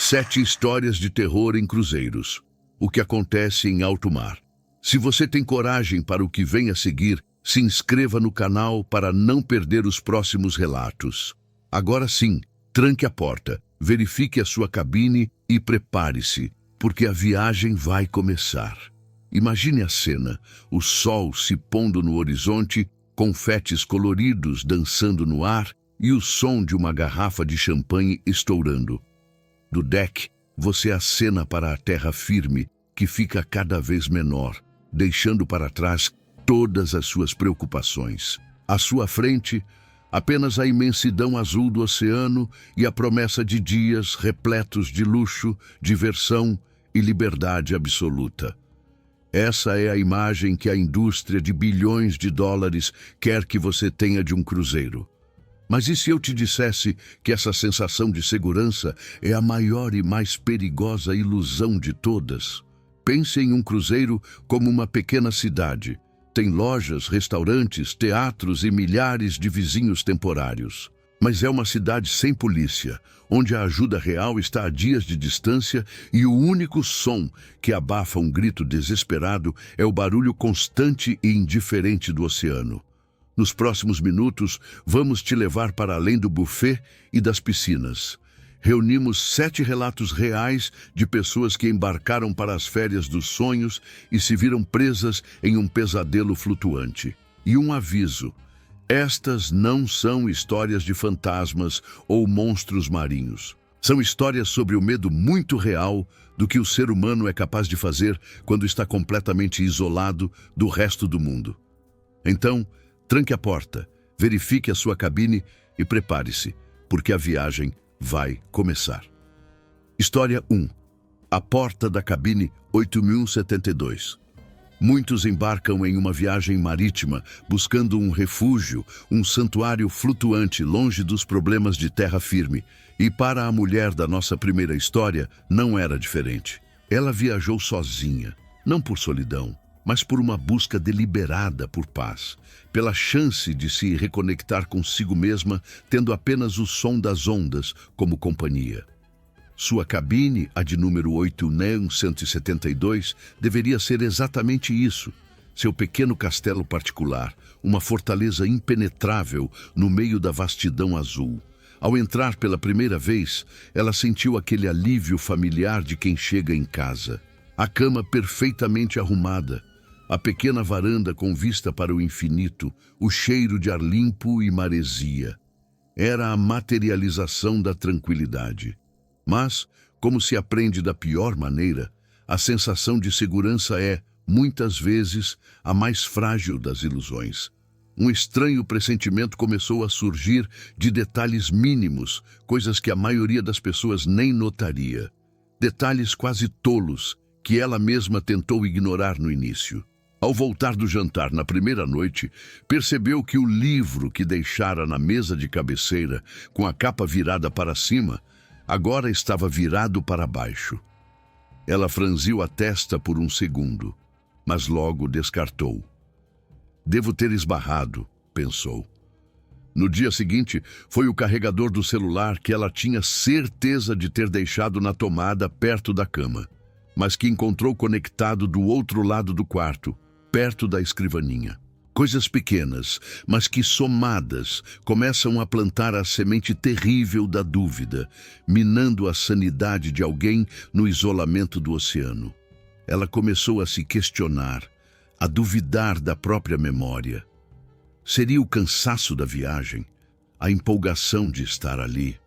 7 histórias de terror em cruzeiros. O que acontece em alto mar. Se você tem coragem para o que vem a seguir, se inscreva no canal para não perder os próximos relatos. Agora sim, tranque a porta, verifique a sua cabine e prepare-se, porque a viagem vai começar. Imagine a cena, o sol se pondo no horizonte, confetes coloridos dançando no ar e o som de uma garrafa de champanhe estourando. Do deck, você acena para a terra firme, que fica cada vez menor, deixando para trás todas as suas preocupações. À sua frente, apenas a imensidão azul do oceano e a promessa de dias repletos de luxo, diversão e liberdade absoluta. Essa é a imagem que a indústria de bilhões de dólares quer que você tenha de um cruzeiro. Mas e se eu te dissesse que essa sensação de segurança é a maior e mais perigosa ilusão de todas? Pense em um cruzeiro como uma pequena cidade. Tem lojas, restaurantes, teatros e milhares de vizinhos temporários. Mas é uma cidade sem polícia, onde a ajuda real está a dias de distância e o único som que abafa um grito desesperado é o barulho constante e indiferente do oceano. Nos próximos minutos, vamos te levar para além do buffet e das piscinas. Reunimos 7 relatos reais de pessoas que embarcaram para as férias dos sonhos e se viram presas em um pesadelo flutuante. E um aviso: estas não são histórias de fantasmas ou monstros marinhos. São histórias sobre o medo muito real do que o ser humano é capaz de fazer quando está completamente isolado do resto do mundo. Então, tranque a porta, verifique a sua cabine e prepare-se, porque a viagem vai começar. História 1. A porta da cabine 8072. Muitos embarcam em uma viagem marítima, buscando um refúgio, um santuário flutuante longe dos problemas de terra firme. E para a mulher da nossa primeira história, não era diferente. Ela viajou sozinha, não por solidão, mas por uma busca deliberada por paz, pela chance de se reconectar consigo mesma, tendo apenas o som das ondas como companhia. Sua cabine, a de número 8172, deveria ser exatamente isso, seu pequeno castelo particular, uma fortaleza impenetrável no meio da vastidão azul. Ao entrar pela primeira vez, ela sentiu aquele alívio familiar de quem chega em casa. A cama perfeitamente arrumada, a pequena varanda com vista para o infinito, o cheiro de ar limpo e maresia. Era a materialização da tranquilidade. Mas, como se aprende da pior maneira, a sensação de segurança é, muitas vezes, a mais frágil das ilusões. Um estranho pressentimento começou a surgir de detalhes mínimos, coisas que a maioria das pessoas nem notaria. Detalhes quase tolos, que ela mesma tentou ignorar no início. Ao voltar do jantar na primeira noite, percebeu que o livro que deixara na mesa de cabeceira, com a capa virada para cima, agora estava virado para baixo. Ela franziu a testa por um segundo, mas logo descartou. Devo ter esbarrado, pensou. No dia seguinte, foi o carregador do celular que ela tinha certeza de ter deixado na tomada perto da cama, mas que encontrou conectado do outro lado do quarto, perto da escrivaninha. Coisas pequenas, mas que somadas começam a plantar a semente terrível da dúvida, minando a sanidade de alguém no isolamento do oceano. Ela começou a se questionar, a duvidar da própria memória. Seria o cansaço da viagem, a empolgação de estar ali?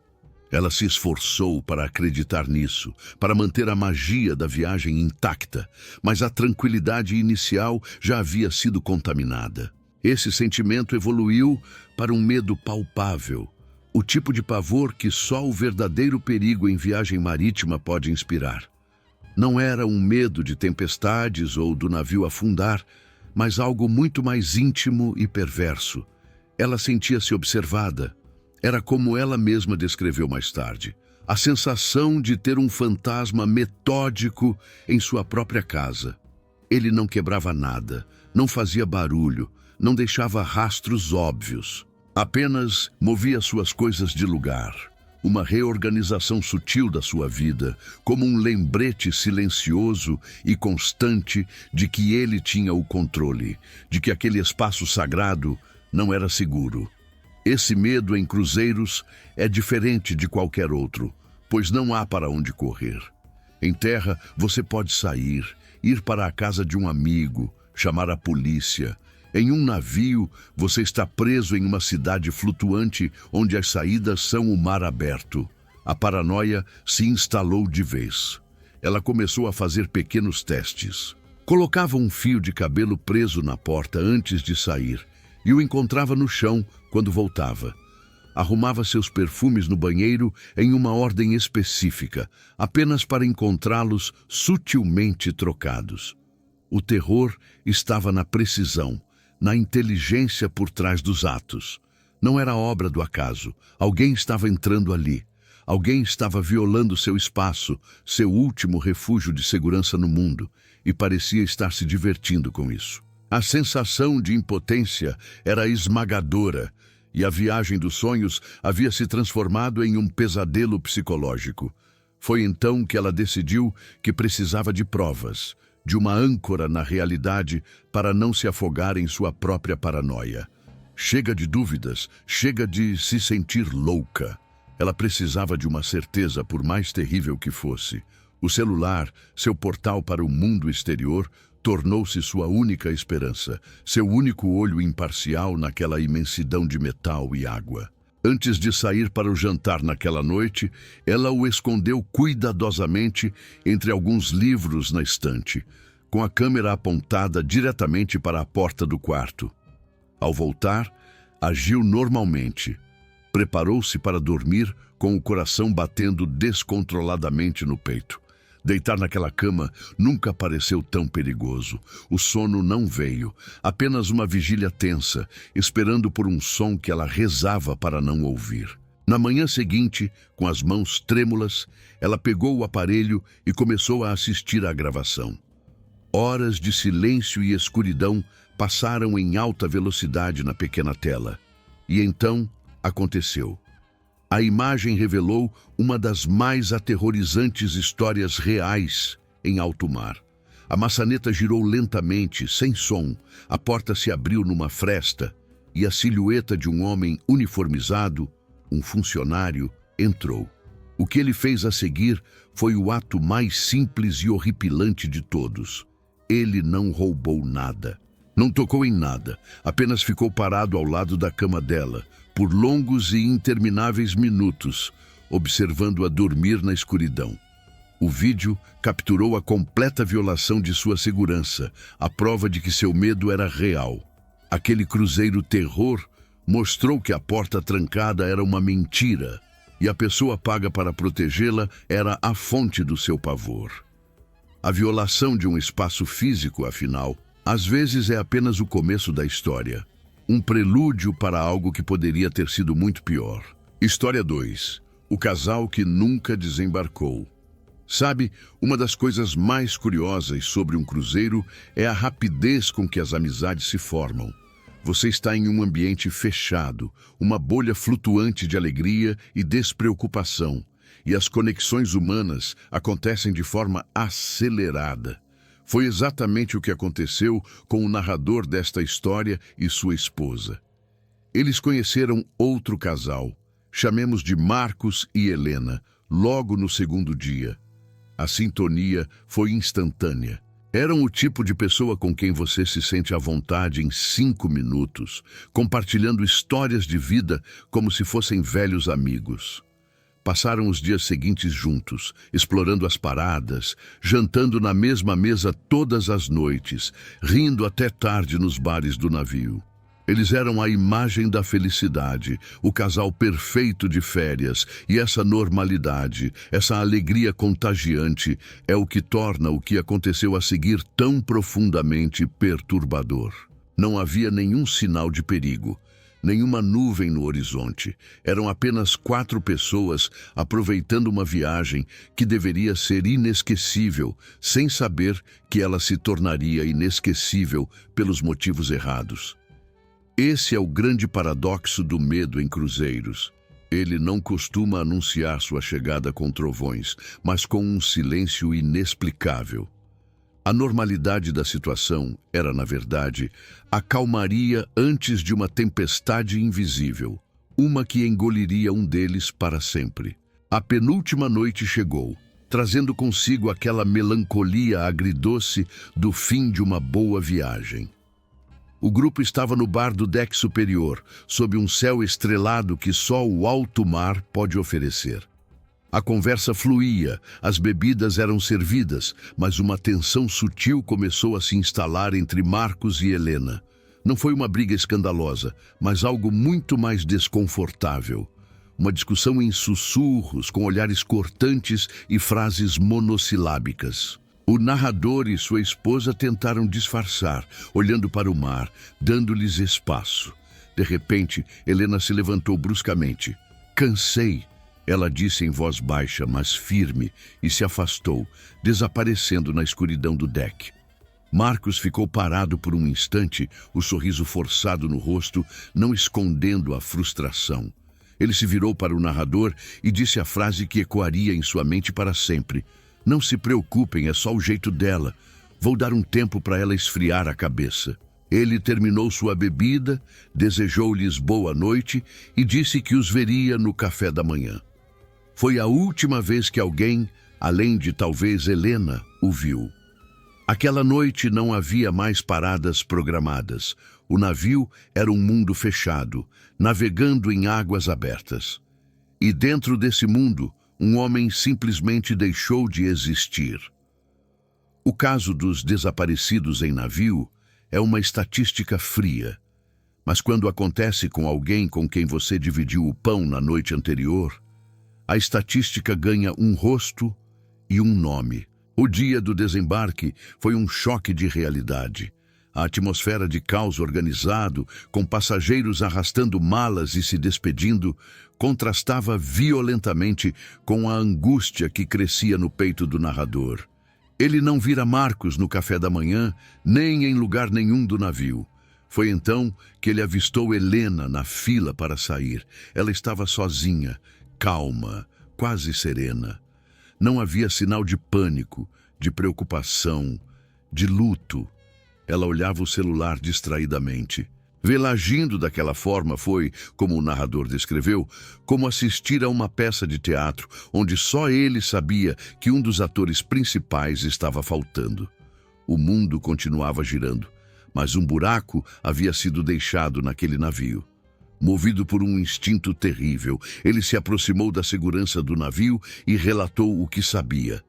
Ela se esforçou para acreditar nisso, para manter a magia da viagem intacta, mas a tranquilidade inicial já havia sido contaminada. Esse sentimento evoluiu para um medo palpável, o tipo de pavor que só o verdadeiro perigo em viagem marítima pode inspirar. Não era um medo de tempestades ou do navio afundar, mas algo muito mais íntimo e perverso. Ela sentia-se observada. Era como ela mesma descreveu mais tarde, a sensação de ter um fantasma metódico em sua própria casa. Ele não quebrava nada, não fazia barulho, não deixava rastros óbvios. Apenas movia suas coisas de lugar. uma reorganização sutil da sua vida, como um lembrete silencioso e constante de que ele tinha o controle, de que aquele espaço sagrado não era seguro. Esse medo em cruzeiros é diferente de qualquer outro, pois não há para onde correr. Em terra, você pode sair, ir para a casa de um amigo, chamar a polícia. Em um navio, você está preso em uma cidade flutuante onde as saídas são o mar aberto. A paranoia se instalou de vez. Ela começou a fazer pequenos testes. Colocava um fio de cabelo preso na porta antes de sair e o encontrava no chão quando voltava. Arrumava seus perfumes no banheiro em uma ordem específica, apenas para encontrá-los sutilmente trocados. O terror estava na precisão, na inteligência por trás dos atos. Não era obra do acaso. Alguém estava entrando ali. Alguém estava violando seu espaço, seu último refúgio de segurança no mundo, e parecia estar se divertindo com isso. A sensação de impotência era esmagadora, e a viagem dos sonhos havia se transformado em um pesadelo psicológico. Foi então que ela decidiu que precisava de provas, de uma âncora na realidade para não se afogar em sua própria paranoia. Chega de dúvidas, chega de se sentir louca. Ela precisava de uma certeza, por mais terrível que fosse. O celular, seu portal para o mundo exterior, tornou-se sua única esperança, seu único olho imparcial naquela imensidão de metal e água. Antes de sair para o jantar naquela noite, ela o escondeu cuidadosamente entre alguns livros na estante, com a câmera apontada diretamente para a porta do quarto. Ao voltar, agiu normalmente. Preparou-se para dormir com o coração batendo descontroladamente no peito. Deitar naquela cama nunca pareceu tão perigoso. O sono não veio, apenas uma vigília tensa, esperando por um som que ela rezava para não ouvir. Na manhã seguinte, com as mãos trêmulas, ela pegou o aparelho e começou a assistir à gravação. Horas de silêncio e escuridão passaram em alta velocidade na pequena tela. E então aconteceu. A imagem revelou uma das mais aterrorizantes histórias reais em alto mar. A maçaneta girou lentamente, sem som, a porta se abriu numa fresta e a silhueta de um homem uniformizado, um funcionário, entrou. O que ele fez a seguir foi o ato mais simples e horripilante de todos. Ele não roubou nada. Não tocou em nada, apenas ficou parado ao lado da cama dela, por longos e intermináveis minutos, observando-a dormir na escuridão. O vídeo capturou a completa violação de sua segurança, a prova de que seu medo era real. Aquele cruzeiro terror mostrou que a porta trancada era uma mentira, e a pessoa paga para protegê-la era a fonte do seu pavor. A violação de um espaço físico, afinal, às vezes é apenas o começo da história. Um prelúdio para algo que poderia ter sido muito pior. História 2. O casal que nunca desembarcou. Sabe, uma das coisas mais curiosas sobre um cruzeiro é a rapidez com que as amizades se formam. Você está em um ambiente fechado, uma bolha flutuante de alegria e despreocupação, e as conexões humanas acontecem de forma acelerada. Foi exatamente o que aconteceu com o narrador desta história e sua esposa. Eles conheceram outro casal, chamemos de Marcos e Helena, logo no segundo dia. A sintonia foi instantânea. Eram o tipo de pessoa com quem você se sente à vontade em 5 minutos, compartilhando histórias de vida como se fossem velhos amigos. Passaram os dias seguintes juntos, explorando as paradas, jantando na mesma mesa todas as noites, rindo até tarde nos bares do navio. Eles eram a imagem da felicidade, o casal perfeito de férias, e essa normalidade, essa alegria contagiante, é o que torna o que aconteceu a seguir tão profundamente perturbador. Não havia nenhum sinal de perigo. Nenhuma nuvem no horizonte. Eram apenas 4 pessoas aproveitando uma viagem que deveria ser inesquecível, sem saber que ela se tornaria inesquecível pelos motivos errados. Esse é o grande paradoxo do medo em cruzeiros. Ele não costuma anunciar sua chegada com trovões, mas com um silêncio inexplicável. A normalidade da situação era, na verdade, a calmaria antes de uma tempestade invisível, uma que engoliria um deles para sempre. A penúltima noite chegou, trazendo consigo aquela melancolia agridoce do fim de uma boa viagem. O grupo estava no bar do deck superior, sob um céu estrelado que só o alto mar pode oferecer. A conversa fluía, as bebidas eram servidas, mas uma tensão sutil começou a se instalar entre Marcos e Helena. Não foi uma briga escandalosa, mas algo muito mais desconfortável. Uma discussão em sussurros, com olhares cortantes e frases monossilábicas. O narrador e sua esposa tentaram disfarçar, olhando para o mar, dando-lhes espaço. De repente, Helena se levantou bruscamente. "Cansei", ela disse em voz baixa, mas firme, e se afastou, desaparecendo na escuridão do deck. Marcos ficou parado por um instante, o sorriso forçado no rosto, não escondendo a frustração. Ele se virou para o narrador e disse a frase que ecoaria em sua mente para sempre. "Não se preocupem, é só o jeito dela. Vou dar um tempo para ela esfriar a cabeça." Ele terminou sua bebida, desejou-lhes boa noite e disse que os veria no café da manhã. Foi a última vez que alguém, além de talvez Helena, o viu. Aquela noite não havia mais paradas programadas. O navio era um mundo fechado, navegando em águas abertas. E dentro desse mundo, um homem simplesmente deixou de existir. O caso dos desaparecidos em navio é uma estatística fria. Mas quando acontece com alguém com quem você dividiu o pão na noite anterior, a estatística ganha um rosto e um nome. O dia do desembarque foi um choque de realidade. A atmosfera de caos organizado, com passageiros arrastando malas e se despedindo, contrastava violentamente com a angústia que crescia no peito do narrador. Ele não vira Marcos no café da manhã, nem em lugar nenhum do navio. Foi então que ele avistou Helena na fila para sair. Ela estava sozinha, calma, quase serena. Não havia sinal de pânico, de preocupação, de luto. Ela olhava o celular distraidamente. Vê-la agindo daquela forma foi, como o narrador descreveu, como assistir a uma peça de teatro onde só ele sabia que um dos atores principais estava faltando. O mundo continuava girando, mas um buraco havia sido deixado naquele navio. Movido por um instinto terrível, ele se aproximou da segurança do navio e relatou o que sabia.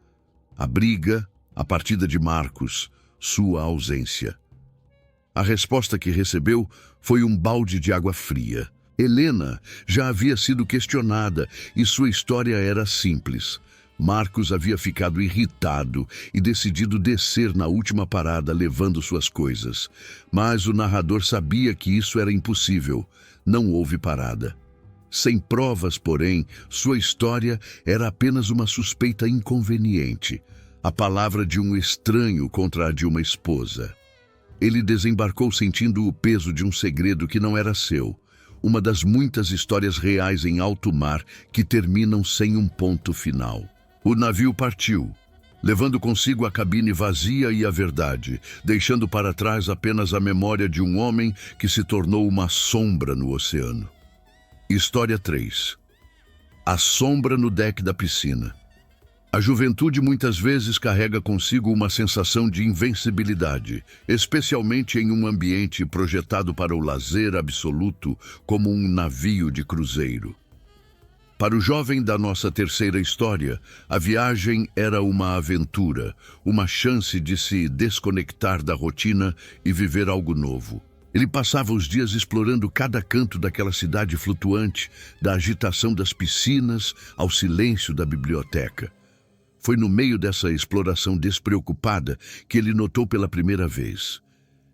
A briga, a partida de Marcos, sua ausência. A resposta que recebeu foi um balde de água fria. Helena já havia sido questionada e sua história era simples. Marcos havia ficado irritado e decidido descer na última parada levando suas coisas. Mas o narrador sabia que isso era impossível. Não houve parada. Sem provas, porém, sua história era apenas uma suspeita inconveniente. A palavra de um estranho contra a de uma esposa. Ele desembarcou sentindo o peso de um segredo que não era seu. Uma das muitas histórias reais em alto mar que terminam sem um ponto final. O navio partiu, levando consigo a cabine vazia e a verdade, deixando para trás apenas a memória de um homem que se tornou uma sombra no oceano. História 3. A sombra no deck da piscina. A juventude muitas vezes carrega consigo uma sensação de invencibilidade, especialmente em um ambiente projetado para o lazer absoluto, como um navio de cruzeiro. Para o jovem da nossa terceira história, a viagem era uma aventura, uma chance de se desconectar da rotina e viver algo novo. Ele passava os dias explorando cada canto daquela cidade flutuante, da agitação das piscinas ao silêncio da biblioteca. Foi no meio dessa exploração despreocupada que ele notou pela primeira vez.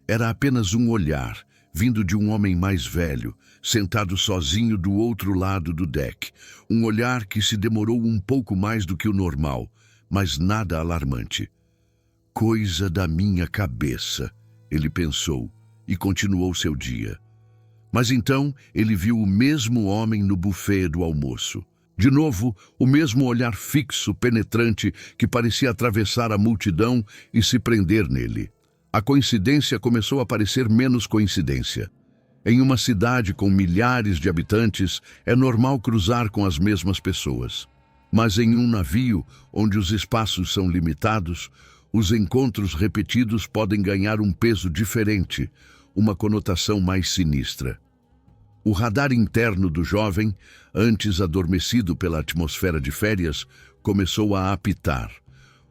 Era apenas um olhar, vindo de um homem mais velho, sentado sozinho do outro lado do deck. Um olhar que se demorou um pouco mais do que o normal, mas nada alarmante. Coisa da minha cabeça, ele pensou, e continuou seu dia. Mas então ele viu o mesmo homem no buffet do almoço. De novo, o mesmo olhar fixo, penetrante, que parecia atravessar a multidão e se prender nele. A coincidência começou a parecer menos coincidência. Em uma cidade com milhares de habitantes, é normal cruzar com as mesmas pessoas. Mas em um navio, onde os espaços são limitados, os encontros repetidos podem ganhar um peso diferente, uma conotação mais sinistra. O radar interno do jovem, antes adormecido pela atmosfera de férias, começou a apitar,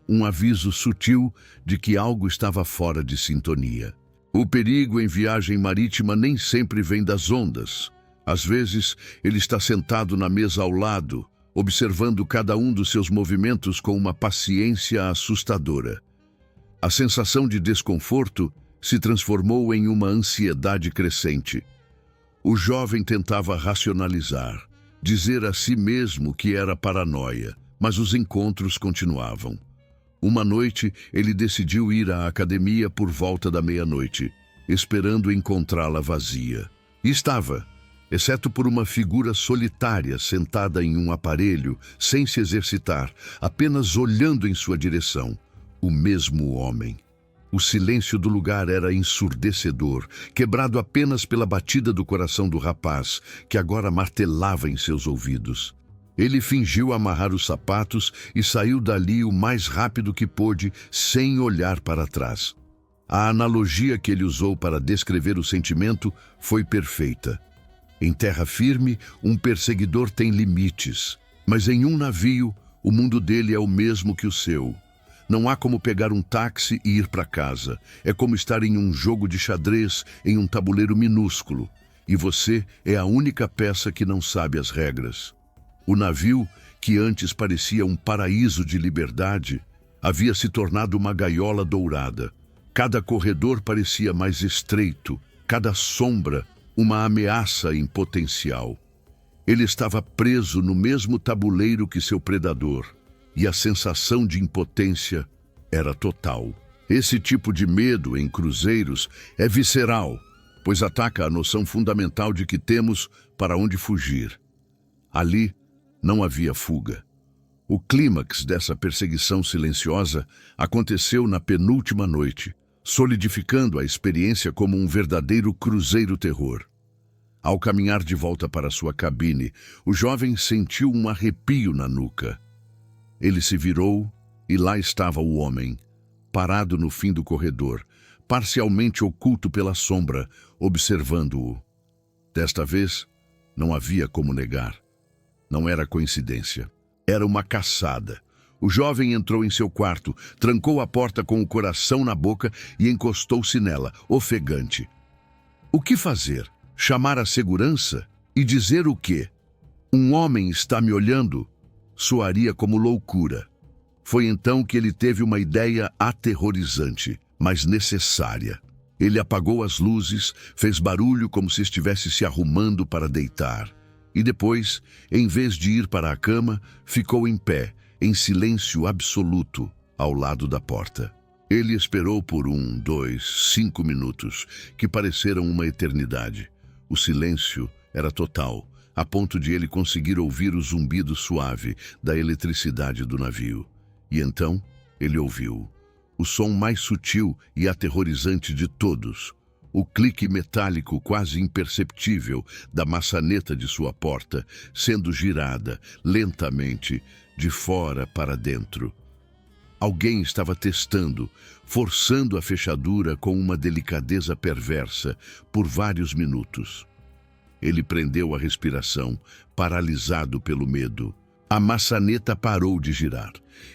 um aviso sutil de que algo estava fora de sintonia. O perigo em viagem marítima nem sempre vem das ondas. Às vezes, ele está sentado na mesa ao lado, observando cada um dos seus movimentos com uma paciência assustadora. A sensação de desconforto se transformou em uma ansiedade crescente. O jovem tentava racionalizar, dizer a si mesmo que era paranoia, mas os encontros continuavam. Uma noite, ele decidiu ir à academia por volta da meia-noite, esperando encontrá-la vazia. E estava, exceto por uma figura solitária sentada em um aparelho, sem se exercitar, apenas olhando em sua direção. O mesmo homem. O silêncio do lugar era ensurdecedor, quebrado apenas pela batida do coração do rapaz, que agora martelava em seus ouvidos. Ele fingiu amarrar os sapatos e saiu dali o mais rápido que pôde, sem olhar para trás. A analogia que ele usou para descrever o sentimento foi perfeita. Em terra firme, um perseguidor tem limites, mas em um navio, o mundo dele é o mesmo que o seu. Não há como pegar um táxi e ir para casa. É como estar em um jogo de xadrez em um tabuleiro minúsculo. E você é a única peça que não sabe as regras. O navio, que antes parecia um paraíso de liberdade, havia se tornado uma gaiola dourada. Cada corredor parecia mais estreito, cada sombra uma ameaça em potencial. Ele estava preso no mesmo tabuleiro que seu predador, e a sensação de impotência era total. Esse tipo de medo em cruzeiros é visceral, pois ataca a noção fundamental de que temos para onde fugir. Ali não havia fuga. O clímax dessa perseguição silenciosa aconteceu na penúltima noite, solidificando a experiência como um verdadeiro cruzeiro-terror. Ao caminhar de volta para sua cabine, o jovem sentiu um arrepio na nuca. Ele se virou e lá estava o homem, parado no fim do corredor, parcialmente oculto pela sombra, observando-o. Desta vez, não havia como negar. Não era coincidência. Era uma caçada. O jovem entrou em seu quarto, trancou a porta com o coração na boca e encostou-se nela, ofegante. O que fazer? Chamar a segurança? E dizer o quê? Um homem está me olhando? Soaria como loucura. Foi então que ele teve uma ideia aterrorizante, mas necessária. Ele apagou as luzes, fez barulho como se estivesse se arrumando para deitar. E depois, em vez de ir para a cama, ficou em pé, em silêncio absoluto, ao lado da porta. Ele esperou por 1, 2, 5 minutos, que pareceram uma eternidade. O silêncio era total, a ponto de ele conseguir ouvir o zumbido suave da eletricidade do navio. E então, ele ouviu o som mais sutil e aterrorizante de todos. O clique metálico quase imperceptível da maçaneta de sua porta, sendo girada, lentamente, de fora para dentro. Alguém estava testando, forçando a fechadura com uma delicadeza perversa, por vários minutos. Ele prendeu a respiração, paralisado pelo medo. A maçaneta parou de girar.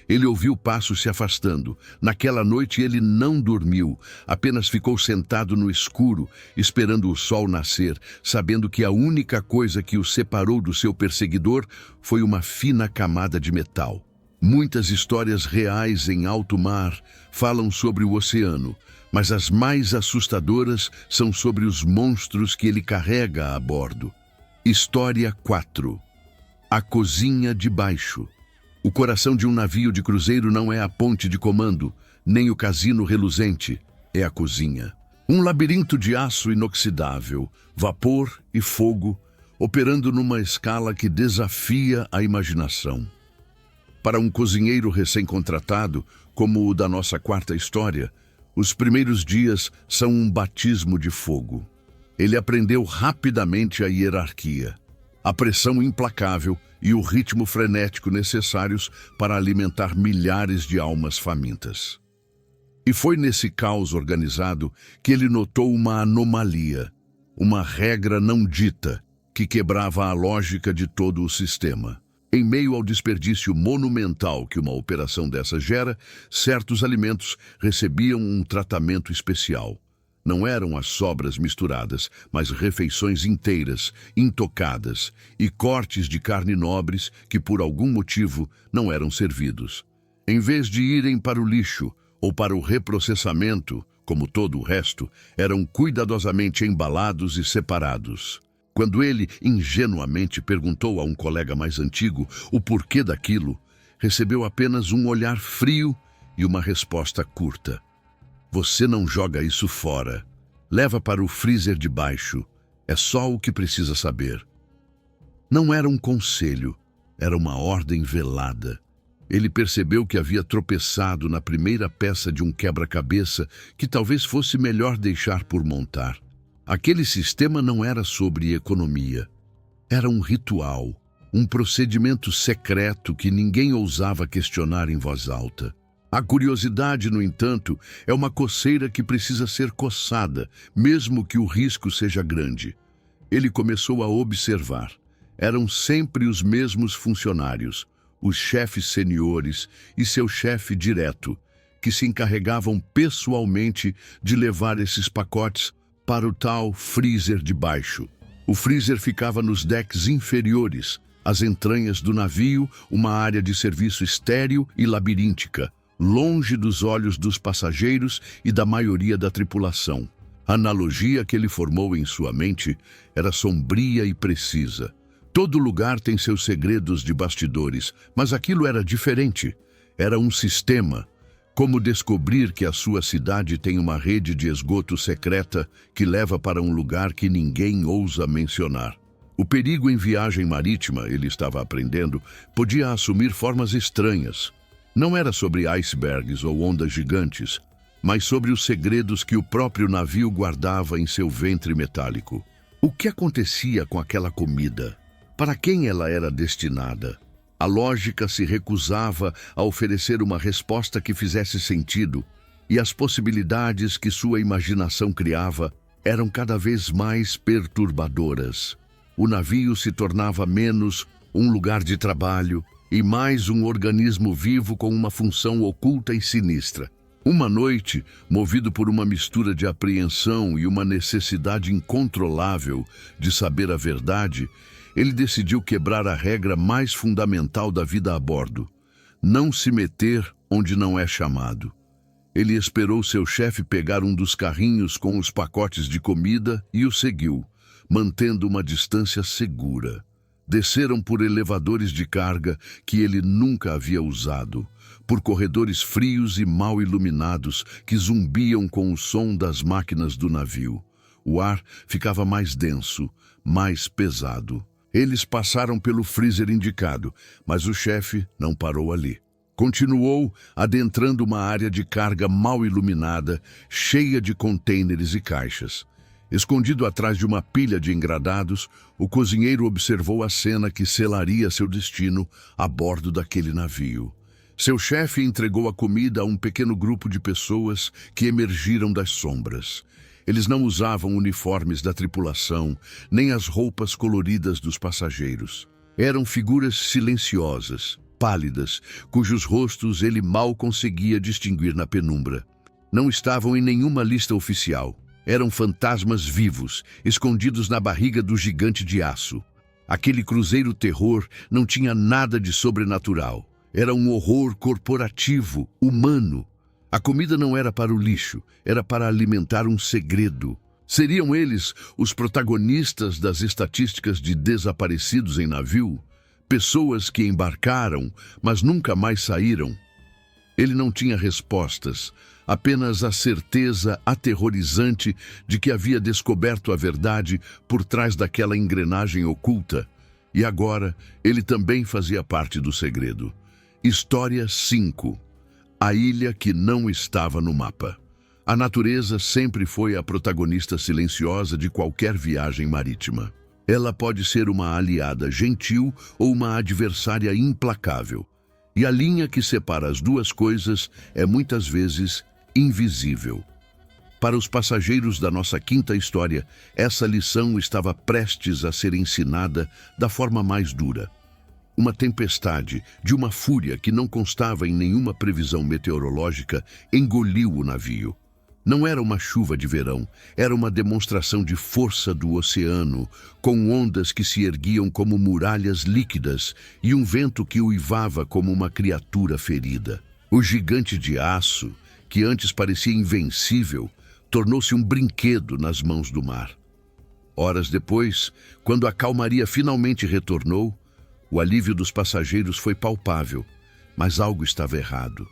Ele ouviu passos se afastando. Naquela noite ele não dormiu, apenas ficou sentado no escuro, esperando o sol nascer, sabendo que a única coisa que o separou do seu perseguidor foi uma fina camada de metal. Muitas histórias reais em alto mar falam sobre o oceano, mas as mais assustadoras são sobre os monstros que ele carrega a bordo. História 4. A cozinha de baixo. O coração de um navio de cruzeiro não é a ponte de comando, nem o casino reluzente, é a cozinha. Um labirinto de aço inoxidável, vapor e fogo, operando numa escala que desafia a imaginação. Para um cozinheiro recém-contratado, como o da nossa quarta história, os primeiros dias são um batismo de fogo. Ele aprendeu rapidamente a hierarquia, a pressão implacável e o ritmo frenético necessários para alimentar milhares de almas famintas. E foi nesse caos organizado que ele notou uma anomalia, uma regra não dita que quebrava a lógica de todo o sistema. Em meio ao desperdício monumental que uma operação dessa gera, certos alimentos recebiam um tratamento especial. Não eram as sobras misturadas, mas refeições inteiras, intocadas, e cortes de carne nobres que, por algum motivo, não eram servidos. Em vez de irem para o lixo ou para o reprocessamento, como todo o resto, eram cuidadosamente embalados e separados. Quando ele ingenuamente perguntou a um colega mais antigo o porquê daquilo, recebeu apenas um olhar frio e uma resposta curta. Você não joga isso fora. Leva para o freezer de baixo. É só o que precisa saber. Não era um conselho, era uma ordem velada. Ele percebeu que havia tropeçado na primeira peça de um quebra-cabeça que talvez fosse melhor deixar por montar. Aquele sistema não era sobre economia. Era um ritual, um procedimento secreto que ninguém ousava questionar em voz alta. A curiosidade, no entanto, é uma coceira que precisa ser coçada, mesmo que o risco seja grande. Ele começou a observar. Eram sempre os mesmos funcionários, os chefes seniores e seu chefe direto, que se encarregavam pessoalmente de levar esses pacotes para o tal freezer de baixo. O freezer ficava nos decks inferiores, as entranhas do navio, uma área de serviço estéril e labiríntica, longe dos olhos dos passageiros e da maioria da tripulação. A analogia que ele formou em sua mente era sombria e precisa. Todo lugar tem seus segredos de bastidores, mas aquilo era diferente. Era um sistema. Como descobrir que a sua cidade tem uma rede de esgoto secreta que leva para um lugar que ninguém ousa mencionar. O perigo em viagem marítima, ele estava aprendendo, podia assumir formas estranhas. Não era sobre icebergs ou ondas gigantes, mas sobre os segredos que o próprio navio guardava em seu ventre metálico. O que acontecia com aquela comida? Para quem ela era destinada? A lógica se recusava a oferecer uma resposta que fizesse sentido, e as possibilidades que sua imaginação criava eram cada vez mais perturbadoras. O navio se tornava menos um lugar de trabalho e mais um organismo vivo com uma função oculta e sinistra. Uma noite, movido por uma mistura de apreensão e uma necessidade incontrolável de saber a verdade, ele decidiu quebrar a regra mais fundamental da vida a bordo: não se meter onde não é chamado. Ele esperou seu chefe pegar um dos carrinhos com os pacotes de comida e o seguiu, mantendo uma distância segura. Desceram por elevadores de carga que ele nunca havia usado, por corredores frios e mal iluminados que zumbiam com o som das máquinas do navio. O ar ficava mais denso, mais pesado. Eles passaram pelo freezer indicado, mas o chefe não parou ali. Continuou adentrando uma área de carga mal iluminada, cheia de contêineres e caixas. Escondido atrás de uma pilha de engradados, o cozinheiro observou a cena que selaria seu destino a bordo daquele navio. Seu chefe entregou a comida a um pequeno grupo de pessoas que emergiram das sombras. Eles não usavam uniformes da tripulação, nem as roupas coloridas dos passageiros. Eram figuras silenciosas, pálidas, cujos rostos ele mal conseguia distinguir na penumbra. Não estavam em nenhuma lista oficial. Eram fantasmas vivos, escondidos na barriga do gigante de aço. Aquele cruzeiro terror não tinha nada de sobrenatural. Era um horror corporativo, humano. A comida não era para o lixo, era para alimentar um segredo. Seriam eles os protagonistas das estatísticas de desaparecidos em navio? Pessoas que embarcaram, mas nunca mais saíram? Ele não tinha respostas. apenas a certeza aterrorizante de que havia descoberto a verdade por trás daquela engrenagem oculta. E agora, ele também fazia parte do segredo. História 5. A ilha que não estava no mapa. A natureza sempre foi a protagonista silenciosa de qualquer viagem marítima. Ela pode ser uma aliada gentil ou uma adversária implacável. E a linha que separa as duas coisas é muitas vezes invisível. Para os passageiros da nossa quinta história, essa lição estava prestes a ser ensinada da forma mais dura. Uma tempestade, de uma fúria que não constava em nenhuma previsão meteorológica, engoliu o navio. Não era uma chuva de verão, era uma demonstração de força do oceano, com ondas que se erguiam como muralhas líquidas e um vento que uivava como uma criatura ferida. O gigante de aço, que antes parecia invencível, tornou-se um brinquedo nas mãos do mar. Horas depois, quando a calmaria finalmente retornou, o alívio dos passageiros foi palpável, mas algo estava errado.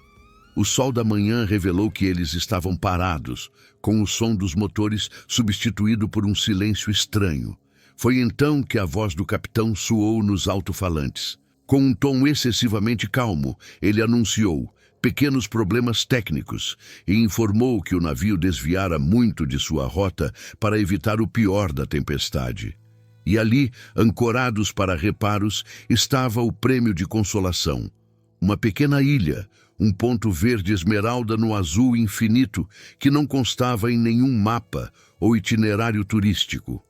O sol da manhã revelou que eles estavam parados, com o som dos motores substituído por um silêncio estranho. Foi então que a voz do capitão soou nos alto-falantes. Com um tom excessivamente calmo, ele anunciou pequenos problemas técnicos e informou que o navio desviara muito de sua rota para evitar o pior da tempestade. E ali, ancorados para reparos, estava o prêmio de consolação. Uma pequena ilha, um ponto verde esmeralda no azul infinito que não constava em nenhum mapa ou itinerário turístico.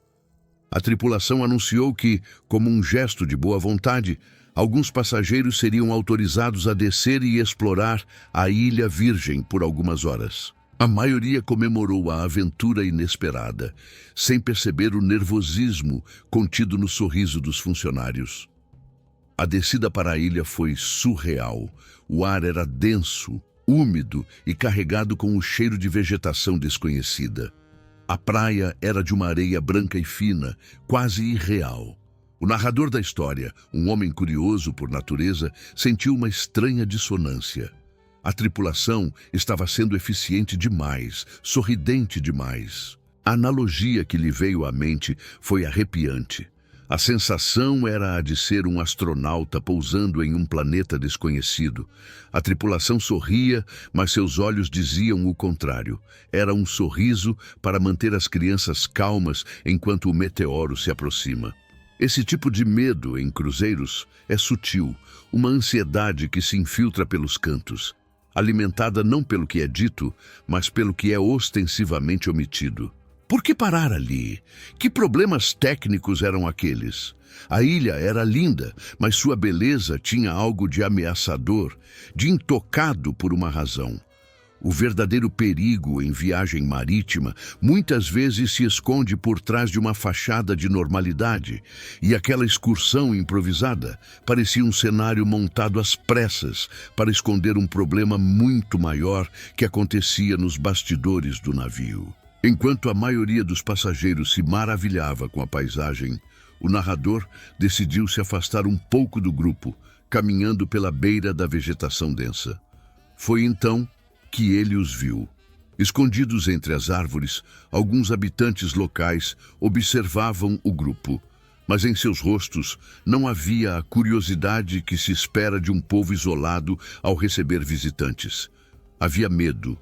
A tripulação anunciou que, como um gesto de boa vontade, alguns passageiros seriam autorizados a descer e explorar a Ilha Virgem por algumas horas. A maioria comemorou a aventura inesperada, sem perceber o nervosismo contido no sorriso dos funcionários. A descida para a ilha foi surreal. O ar era denso, úmido e carregado com o cheiro de vegetação desconhecida. A praia era de uma areia branca e fina, quase irreal. O narrador da história, um homem curioso por natureza, sentiu uma estranha dissonância. A tripulação estava sendo eficiente demais, sorridente demais. A analogia que lhe veio à mente foi arrepiante. A sensação era a de ser um astronauta pousando em um planeta desconhecido. A tripulação sorria, mas seus olhos diziam o contrário. Era um sorriso para manter as crianças calmas enquanto o meteoro se aproxima. Esse tipo de medo em cruzeiros é sutil, uma ansiedade que se infiltra pelos cantos, alimentada não pelo que é dito, mas pelo que é ostensivamente omitido. Por que parar ali? Que problemas técnicos eram aqueles? A ilha era linda, mas sua beleza tinha algo de ameaçador, de intocado por uma razão. O verdadeiro perigo em viagem marítima muitas vezes se esconde por trás de uma fachada de normalidade, e aquela excursão improvisada parecia um cenário montado às pressas para esconder um problema muito maior que acontecia nos bastidores do navio. Enquanto a maioria dos passageiros se maravilhava com a paisagem, o narrador decidiu se afastar um pouco do grupo, caminhando pela beira da vegetação densa. Foi então que ele os viu. Escondidos entre as árvores, alguns habitantes locais observavam o grupo, mas em seus rostos não havia a curiosidade que se espera de um povo isolado ao receber visitantes. Havia medo,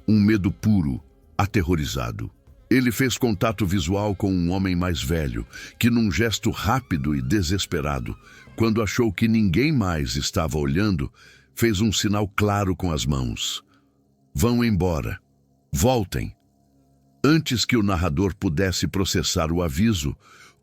um medo puro, aterrorizado. Ele fez contato visual com um homem mais velho, que num gesto rápido e desesperado, quando achou que ninguém mais estava olhando, fez um sinal claro com as mãos. Vão embora. Voltem. Antes que o narrador pudesse processar o aviso,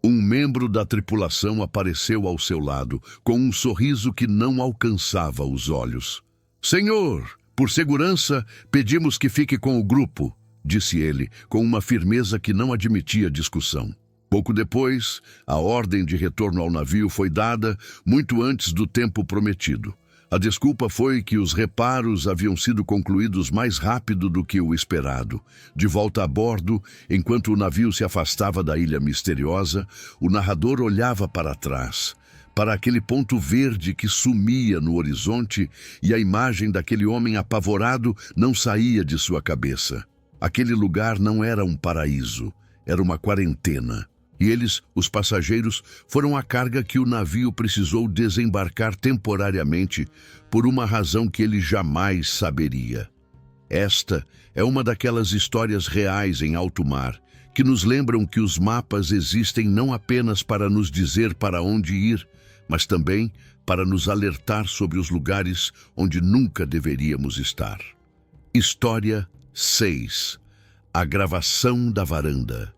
um membro da tripulação apareceu ao seu lado, com um sorriso que não alcançava os olhos. Senhor, por segurança, pedimos que fique com o grupo, disse ele, com uma firmeza que não admitia discussão. Pouco depois, a ordem de retorno ao navio foi dada muito antes do tempo prometido. A desculpa foi que os reparos haviam sido concluídos mais rápido do que o esperado. De volta a bordo, enquanto o navio se afastava da ilha misteriosa, o narrador olhava para trás. para aquele ponto verde que sumia no horizonte, e a imagem daquele homem apavorado não saía de sua cabeça. Aquele lugar não era um paraíso, era uma quarentena. E eles, os passageiros, foram a carga que o navio precisou desembarcar temporariamente por uma razão que ele jamais saberia. Esta é uma daquelas histórias reais em alto mar, que nos lembram que os mapas existem não apenas para nos dizer para onde ir, mas também para nos alertar sobre os lugares onde nunca deveríamos estar. História 6. A gravação da varanda.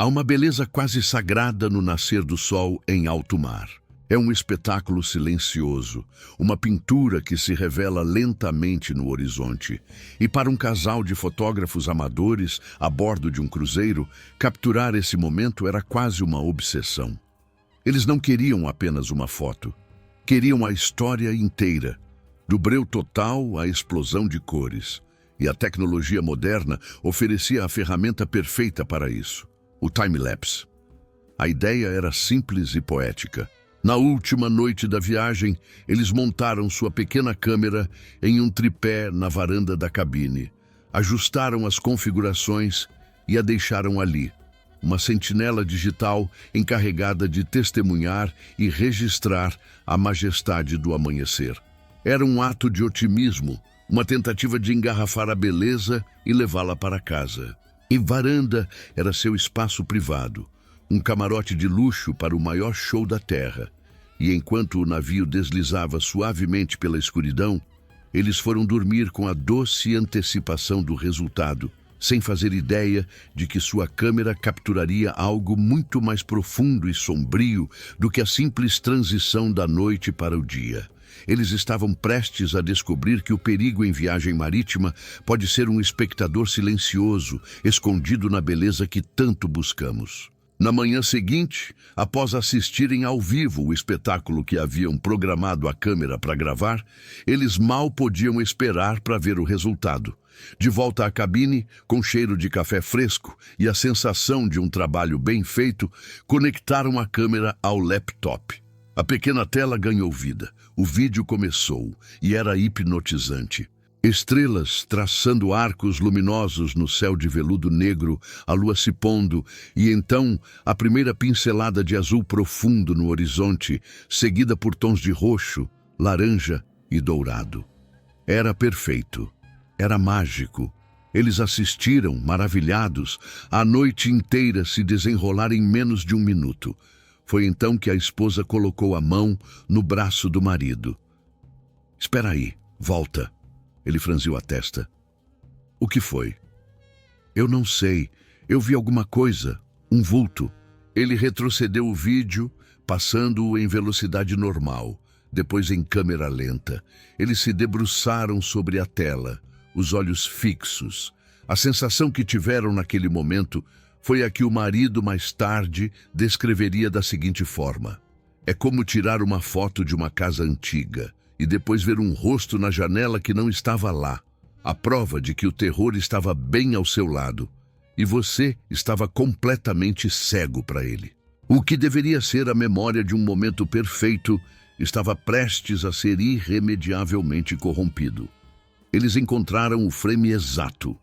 Há uma beleza quase sagrada no nascer do sol em alto mar. É um espetáculo silencioso, uma pintura que se revela lentamente no horizonte. E para um casal de fotógrafos amadores a bordo de um cruzeiro, capturar esse momento era quase uma obsessão. Eles não queriam apenas uma foto, queriam a história inteira, do breu total à explosão de cores. E a tecnologia moderna oferecia a ferramenta perfeita para isso. O time-lapse. A ideia era simples e poética. Na última noite da viagem, eles montaram sua pequena câmera em um tripé na varanda da cabine, ajustaram as configurações e a deixaram ali, uma sentinela digital encarregada de testemunhar e registrar a majestade do amanhecer. Era um ato de otimismo, uma tentativa de engarrafar a beleza e levá-la para casa. E varanda era seu espaço privado, um camarote de luxo para o maior show da Terra. E enquanto o navio deslizava suavemente pela escuridão, eles foram dormir com a doce antecipação do resultado, sem fazer ideia de que sua câmera capturaria algo muito mais profundo e sombrio do que a simples transição da noite para o dia. Eles estavam prestes a descobrir que o perigo em viagem marítima pode ser um espectador silencioso, escondido na beleza que tanto buscamos. Na manhã seguinte, após assistirem ao vivo o espetáculo que haviam programado a câmera para gravar, eles mal podiam esperar para ver o resultado. De volta à cabine, com cheiro de café fresco e a sensação de um trabalho bem feito, conectaram a câmera ao laptop. A pequena tela ganhou vida, o vídeo começou e era hipnotizante. Estrelas traçando arcos luminosos no céu de veludo negro, a lua se pondo, e então a primeira pincelada de azul profundo no horizonte, seguida por tons de roxo, laranja e dourado. Era perfeito, era mágico. Eles assistiram, maravilhados, a noite inteira se desenrolar em menos de um minuto. Foi então que a esposa colocou a mão no braço do marido. "Espera aí, volta." Ele franziu a testa. "O que foi?" "Eu não sei. Eu vi alguma coisa. Um vulto." Ele retrocedeu o vídeo, passando-o em velocidade normal, depois em câmera lenta. Eles se debruçaram sobre a tela, os olhos fixos. A sensação que tiveram naquele momento foi a que o marido mais tarde descreveria da seguinte forma: "É como tirar uma foto de uma casa antiga e depois ver um rosto na janela que não estava lá. A prova de que o terror estava bem ao seu lado e você estava completamente cego para ele. O que deveria ser a memória de um momento perfeito estava prestes a ser irremediavelmente corrompido." Eles encontraram o frame exato.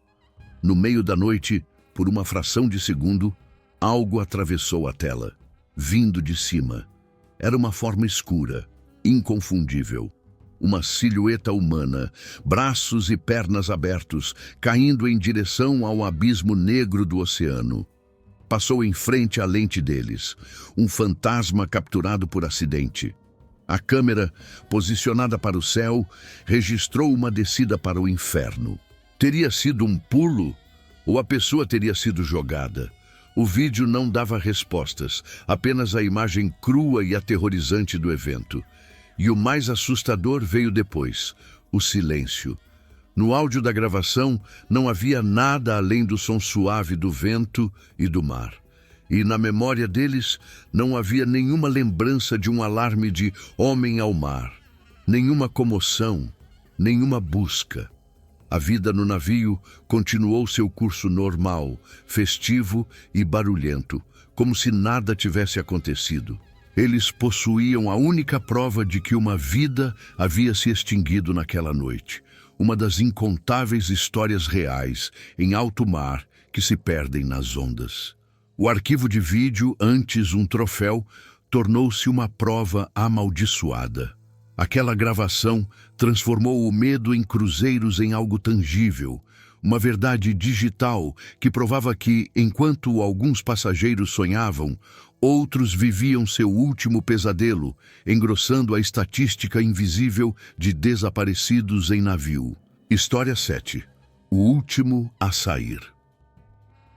No meio da noite, por uma fração de segundo, algo atravessou a tela, vindo de cima. Era uma forma escura, inconfundível. Uma silhueta humana, braços e pernas abertos, caindo em direção ao abismo negro do oceano. Passou em frente à lente deles, um fantasma capturado por acidente. A câmera, posicionada para o céu, registrou uma descida para o inferno. Teria sido um pulo? Ou a pessoa teria sido jogada? O vídeo não dava respostas, apenas a imagem crua e aterrorizante do evento. E o mais assustador veio depois, o silêncio. No áudio da gravação não havia nada além do som suave do vento e do mar. E na memória deles não havia nenhuma lembrança de um alarme de homem ao mar, nenhuma comoção, nenhuma busca. A vida no navio continuou seu curso normal, festivo e barulhento, como se nada tivesse acontecido. Eles possuíam a única prova de que uma vida havia se extinguido naquela noite. Uma das incontáveis histórias reais em alto mar que se perdem nas ondas. O arquivo de vídeo, antes um troféu, tornou-se uma prova amaldiçoada. Aquela gravação transformou o medo em cruzeiros em algo tangível, uma verdade digital que provava que, enquanto alguns passageiros sonhavam, outros viviam seu último pesadelo, engrossando a estatística invisível de desaparecidos em navio. História 7. O último a sair.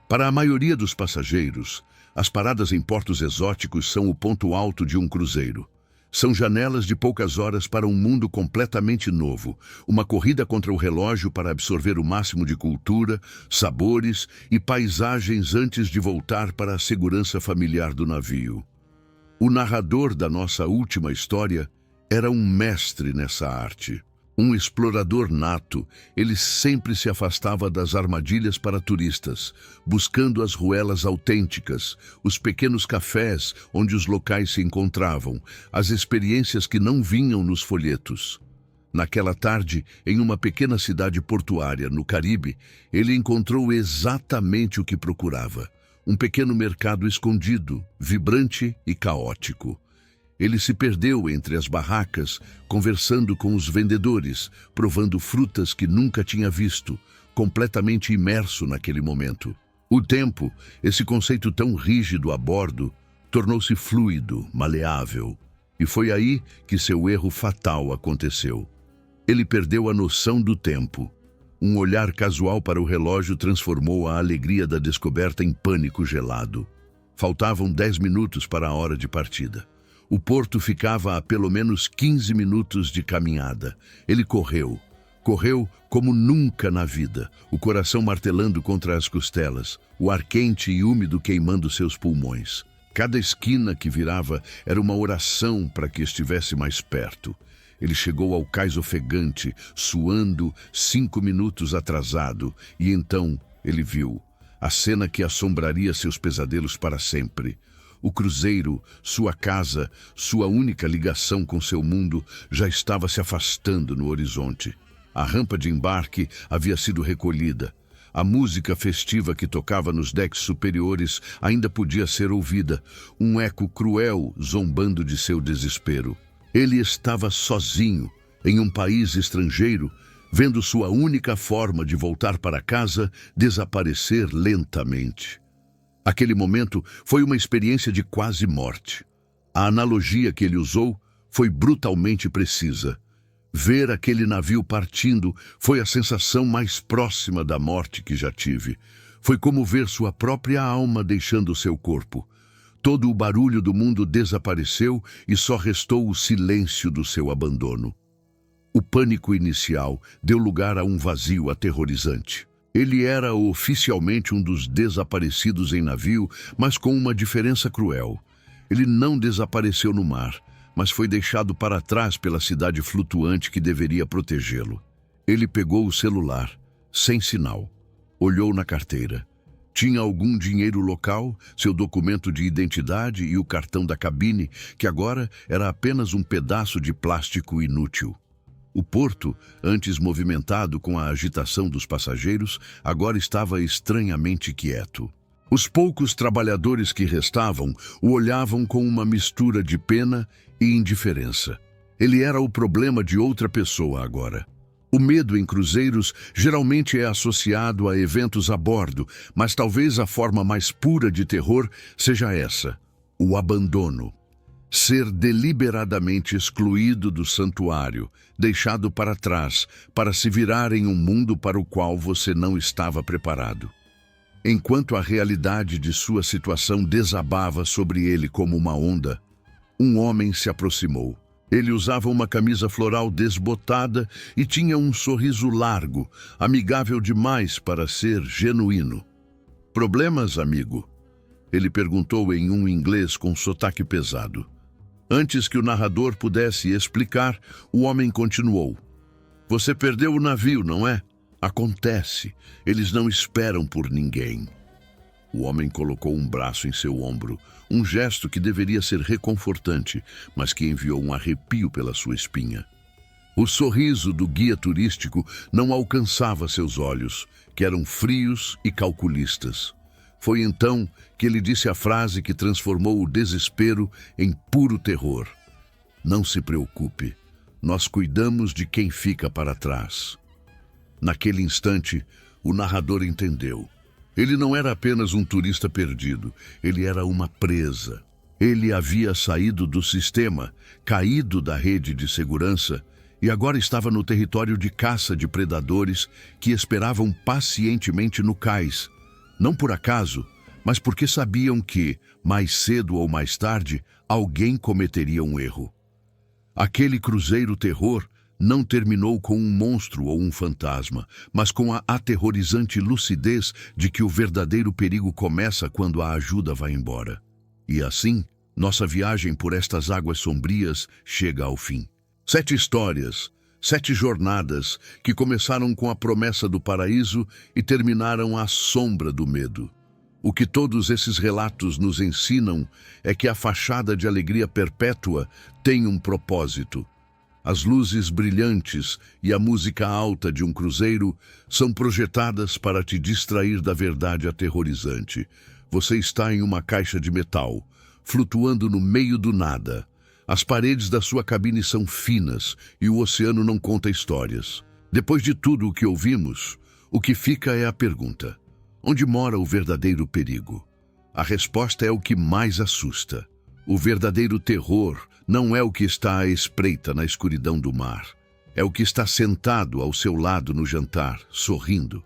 Para a maioria dos passageiros, as paradas em portos exóticos são o ponto alto de um cruzeiro. São janelas de poucas horas para um mundo completamente novo, uma corrida contra o relógio para absorver o máximo de cultura, sabores e paisagens antes de voltar para a segurança familiar do navio. O narrador da nossa última história era um mestre nessa arte. Um explorador nato, ele sempre se afastava das armadilhas para turistas, buscando as ruelas autênticas, os pequenos cafés onde os locais se encontravam, as experiências que não vinham nos folhetos. Naquela tarde, em uma pequena cidade portuária, no Caribe, ele encontrou exatamente o que procurava. Um pequeno mercado escondido, vibrante e caótico. Ele se perdeu entre as barracas, conversando com os vendedores, provando frutas que nunca tinha visto, completamente imerso naquele momento. O tempo, esse conceito tão rígido a bordo, tornou-se fluido, maleável. E foi aí que seu erro fatal aconteceu. Ele perdeu a noção do tempo. Um olhar casual para o relógio transformou a alegria da descoberta em pânico gelado. Faltavam 10 minutos para a hora de partida. O porto ficava a pelo menos 15 minutos de caminhada. Ele correu. Correu como nunca na vida, o coração martelando contra as costelas, o ar quente e úmido queimando seus pulmões. Cada esquina que virava era uma oração para que estivesse mais perto. Ele chegou ao cais ofegante, suando 5 minutos atrasado, e então ele viu a cena que assombraria seus pesadelos para sempre. O cruzeiro, sua casa, sua única ligação com seu mundo, já estava se afastando no horizonte. A rampa de embarque havia sido recolhida. A música festiva que tocava nos decks superiores ainda podia ser ouvida, um eco cruel zombando de seu desespero. Ele estava sozinho, em um país estrangeiro, vendo sua única forma de voltar para casa desaparecer lentamente. Aquele momento foi uma experiência de quase morte. A analogia que ele usou foi brutalmente precisa. Ver aquele navio partindo foi a sensação mais próxima da morte que já tive. Foi como ver sua própria alma deixando seu corpo. Todo o barulho do mundo desapareceu e só restou o silêncio do seu abandono. O pânico inicial deu lugar a um vazio aterrorizante. Ele era oficialmente um dos desaparecidos em navio, mas com uma diferença cruel. Ele não desapareceu no mar, mas foi deixado para trás pela cidade flutuante que deveria protegê-lo. Ele pegou o celular, sem sinal. Olhou na carteira. Tinha algum dinheiro local, seu documento de identidade e o cartão da cabine, que agora era apenas um pedaço de plástico inútil. O porto, antes movimentado com a agitação dos passageiros, agora estava estranhamente quieto. Os poucos trabalhadores que restavam o olhavam com uma mistura de pena e indiferença. Ele era o problema de outra pessoa agora. O medo em cruzeiros geralmente é associado a eventos a bordo, mas talvez a forma mais pura de terror seja essa: o abandono. Ser deliberadamente excluído do santuário, deixado para trás, para se virar em um mundo para o qual você não estava preparado. Enquanto a realidade de sua situação desabava sobre ele como uma onda, um homem se aproximou. Ele usava uma camisa floral desbotada e tinha um sorriso largo, amigável demais para ser genuíno. "Problemas, amigo?" Ele perguntou em um inglês com sotaque pesado. Antes que o narrador pudesse explicar, o homem continuou. "Você perdeu o navio, não é? Acontece. Eles não esperam por ninguém." O homem colocou um braço em seu ombro, um gesto que deveria ser reconfortante, mas que enviou um arrepio pela sua espinha. O sorriso do guia turístico não alcançava seus olhos, que eram frios e calculistas. Foi então que ele disse a frase que transformou o desespero em puro terror. Não se preocupe, nós cuidamos de quem fica para trás. Naquele instante, o narrador entendeu. Ele não era apenas um turista perdido, ele era uma presa. Ele havia saído do sistema, caído da rede de segurança, e agora estava no território de caça de predadores que esperavam pacientemente no cais. Não por acaso, mas porque sabiam que, mais cedo ou mais tarde, alguém cometeria um erro. Aquele cruzeiro terror não terminou com um monstro ou um fantasma, mas com a aterrorizante lucidez de que o verdadeiro perigo começa quando a ajuda vai embora. E assim, nossa viagem por estas águas sombrias chega ao fim. 7 histórias, 7 jornadas que começaram com a promessa do paraíso e terminaram à sombra do medo. O que todos esses relatos nos ensinam é que a fachada de alegria perpétua tem um propósito. As luzes brilhantes e a música alta de um cruzeiro são projetadas para te distrair da verdade aterrorizante. Você está em uma caixa de metal, flutuando no meio do nada. As paredes da sua cabine são finas e o oceano não conta histórias. Depois de tudo o que ouvimos, o que fica é a pergunta: onde mora o verdadeiro perigo? A resposta é o que mais assusta. O verdadeiro terror não é o que está à espreita na escuridão do mar. É o que está sentado ao seu lado no jantar, sorrindo.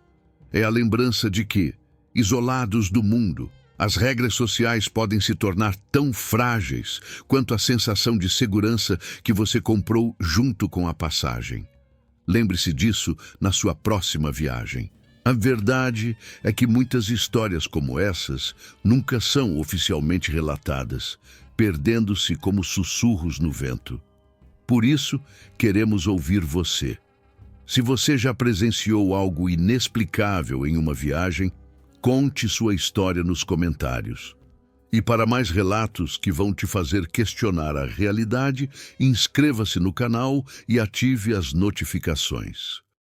É a lembrança de que, isolados do mundo, as regras sociais podem se tornar tão frágeis quanto a sensação de segurança que você comprou junto com a passagem. Lembre-se disso na sua próxima viagem. A verdade é que muitas histórias como essas nunca são oficialmente relatadas, perdendo-se como sussurros no vento. Por isso, queremos ouvir você. Se você já presenciou algo inexplicável em uma viagem, conte sua história nos comentários. E para mais relatos que vão te fazer questionar a realidade, inscreva-se no canal e ative as notificações.